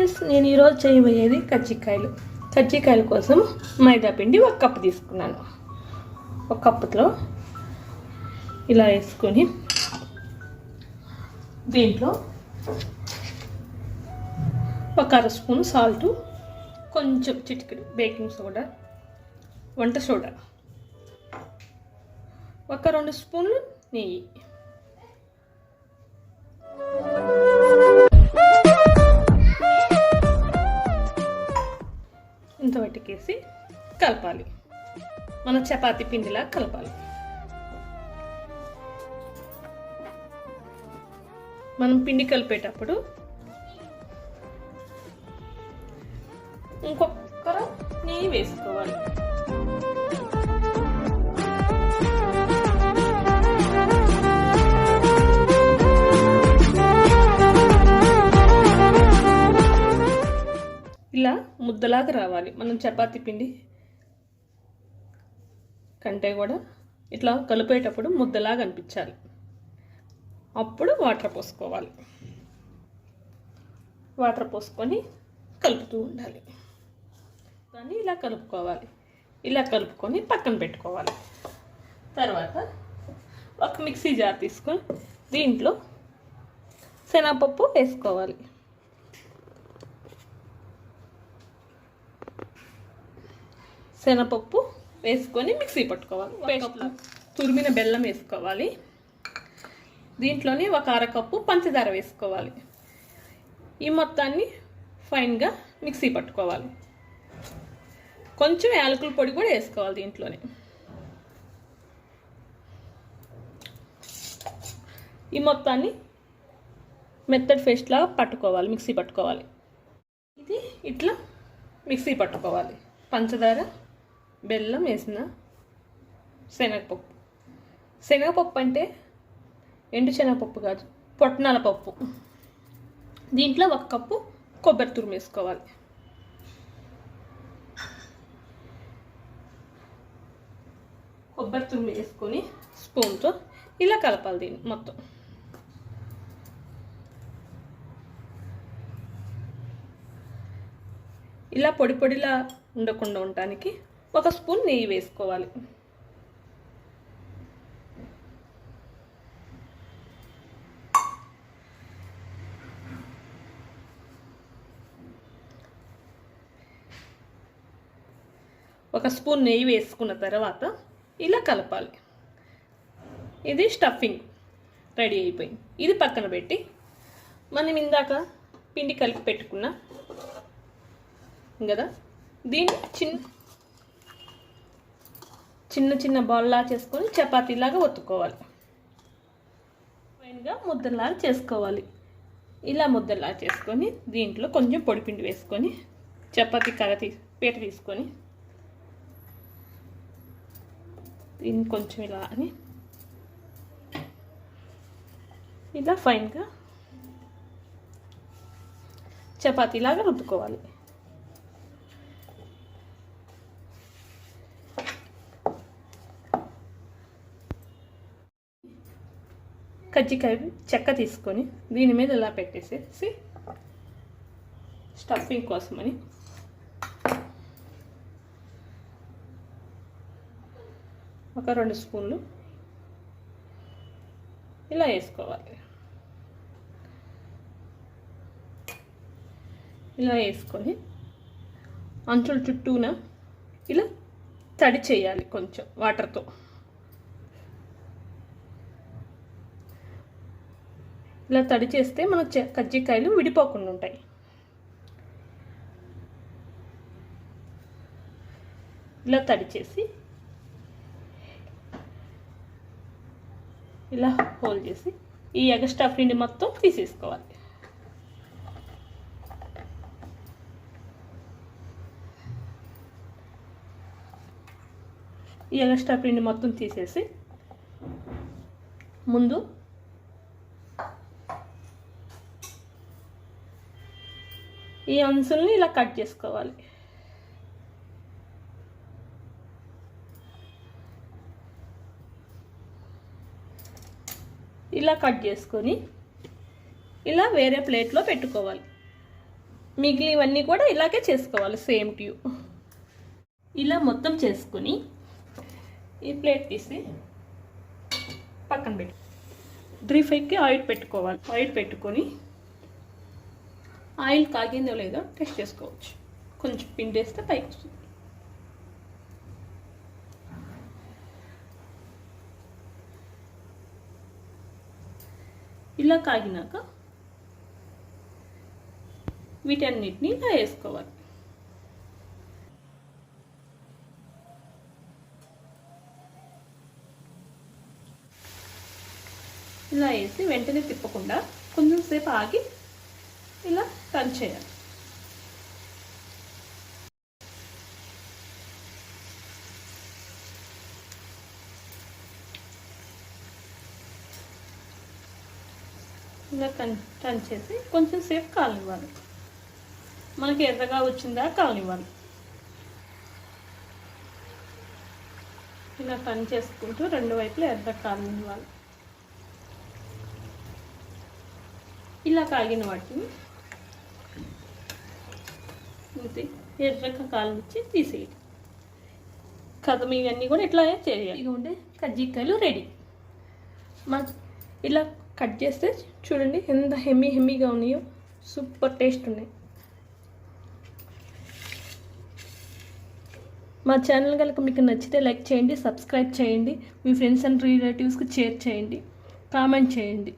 Friends, నేను ఈరోజు చేయబోయేది కజ్జికాయలు. కజ్జికాయల కోసం మైదా పిండి 1 కప్పు తీసుకున్నాను. 1 కప్పులో ఇలా వేసుకొని దీంట్లో 1/2 స్పూన్ సాల్ట్, కొంచెం చిటికెడు బేకింగ్ సోడా, వంట సోడా, 2 స్పూన్లు నెయ్యి, ఇంత వట్టికేసి కలపాలి. మన చపాతీ పిండిలా కలపాలి. మనం పిండి కలిపేటప్పుడు ఇంకొక నెయ్యి వేసుకోవాలి. ఇలా ముద్దలాగా రావాలి. మనం చపాతీ పిండి కంటే కూడా ఇట్లా కలిపేటప్పుడు ముద్దలాగా అనిపించాలి. అప్పుడు వాటర్ పోసుకోవాలి. వాటర్ పోసుకొని కలుపుతూ ఉండాలి. దాన్ని ఇలా కలుపుకోవాలి. ఇలా కలుపుకొని పక్కన పెట్టుకోవాలి. తర్వాత ఒక మిక్సీ జార్ తీసుకొని దీంట్లో శనగపప్పు వేసుకోవాలి. శనగపప్పు వేసుకొని మిక్సీ పట్టుకోవాలి. తురిమిన బెల్లం వేసుకోవాలి. దీంట్లోనే 1/2 కప్పు పంచదార వేసుకోవాలి. ఈ మొత్తాన్ని ఫైన్గా మిక్సీ పట్టుకోవాలి. కొంచెం యాలకుల పొడి కూడా వేసుకోవాలి దీంట్లోనే. ఈ మొత్తాన్ని మెత్తడి పేస్ట్ లాగా పట్టుకోవాలి, మిక్సీ పట్టుకోవాలి. ఇది ఇట్లా మిక్సీ పట్టుకోవాలి. పంచదార, బెల్లం వేసిన శనగపప్పు. శనగపప్పు అంటే ఎండు శనగపప్పు కాదు, పొట్నాల పప్పు. దీంట్లో 1 కప్పు కొబ్బరి తురుము వేసుకోవాలి. కొబ్బరి తురుము వేసుకొని స్పూన్తో ఇలా కలపాలి. దీన్ని మొత్తం ఇలా పొడి పొడిలా ఉండకుండా ఉండటానికి 1 స్పూన్ నెయ్యి వేసుకోవాలి. ఒక స్పూన్ నెయ్యి వేసుకున్న తర్వాత ఇలా కలపాలి. ఇది స్టఫింగ్ రెడీ అయిపోయింది. ఇది పక్కన పెట్టి మనం ఇందాక పిండి కలిపి పెట్టుకున్నా కదా, దీన్ని చిన్న చిన్న బాల్లా చేసుకొని చపాతీలాగా ఒత్తుకోవాలి. ఫైన్గా ముద్దలాగా చేసుకోవాలి. ఇలా ముద్దలా చేసుకొని దీంట్లో కొంచెం పొడిపిండి వేసుకొని చపాతీ పీట తీసుకొని దీన్ని కొంచెం ఇలా అని ఇలా ఫైన్గా చపాతీలాగా రుద్దుకోవాలి. కజ్జికాయ చెక్క తీసుకొని దీని మీద ఇలా పెట్టేసేసి స్టఫింగ్ కోసమని ఒక 2 స్పూన్లు ఇలా వేసుకోవాలి. ఇలా వేసుకొని అంచుల చుట్టూన ఇలా తడి చేయాలి కొంచెం వాటర్తో. ఇలా తడి చేస్తే మన కజ్జికాయలు విడిపోకుండా ఉంటాయి. ఇలా తడి చేసి ఇలా హోల్ చేసి ఈ ఎగస్ట్రా పిండి మొత్తం తీసేసుకోవాలి. ఈ ఎగస్ట్రా పిండి మొత్తం తీసేసి ముందు ఈ అంచుల్ని ఇలా కట్ చేసుకోవాలి. ఇలా కట్ చేసుకొని ఇలా వేరే ప్లేట్లో పెట్టుకోవాలి. మిగిలినవన్నీ కూడా ఇలాగే చేసుకోవాలి, సేమ్ ట్యూ. ఇలా మొత్తం చేసుకుని ఈ ప్లేట్ తీసి పక్కన పెట్టి డ్రీ ఫ్రైకి ఆయిల్ పెట్టుకోవాలి. ఆయిల్ పెట్టుకొని ఆయిల్ కాగిందో లేదో టెస్ట్ చేసుకోవచ్చు. కొంచెం పిండి వేస్తే పైకి వస్తుంది. ఇలా కాగినాక వీటన్నిటిని ఇలా వేసుకోవాలి. ఇలా వేసి వెంటనే తిప్పకుండా కొంచెం సేపు ఆగి ఇలా టర్న్ చేయాలి. ఇలా టర్న్ చేసి కొంచెం సేపు కాలనివ్వాలి. మనకి ఎర్రగా వచ్చిందా కాలనివ్వాలి. ఇలా టర్న్ చేసుకుంటూ రెండు వైపులు ఎర్రగా కాలనివ్వాలి. ఇలా కాగిన వాటిని ఎర్రగా కాలనిచ్చి తీసేయాలి. కథం ఇవన్నీ కూడా ఇట్లా చేయాలి. ఇక ఉంటే కజ్జికాయలు రెడీ. ఇలా కట్ చేస్తే చూడండి ఎంత హెమ్మీగా ఉన్నాయో, సూపర్ టేస్ట్ ఉన్నాయి. మా ఛానల్ కనుక మీకు నచ్చితే లైక్ చేయండి, సబ్స్క్రైబ్ చేయండి, మీ ఫ్రెండ్స్ అండ్ రిలేటివ్స్కి షేర్ చేయండి, కామెంట్ చేయండి.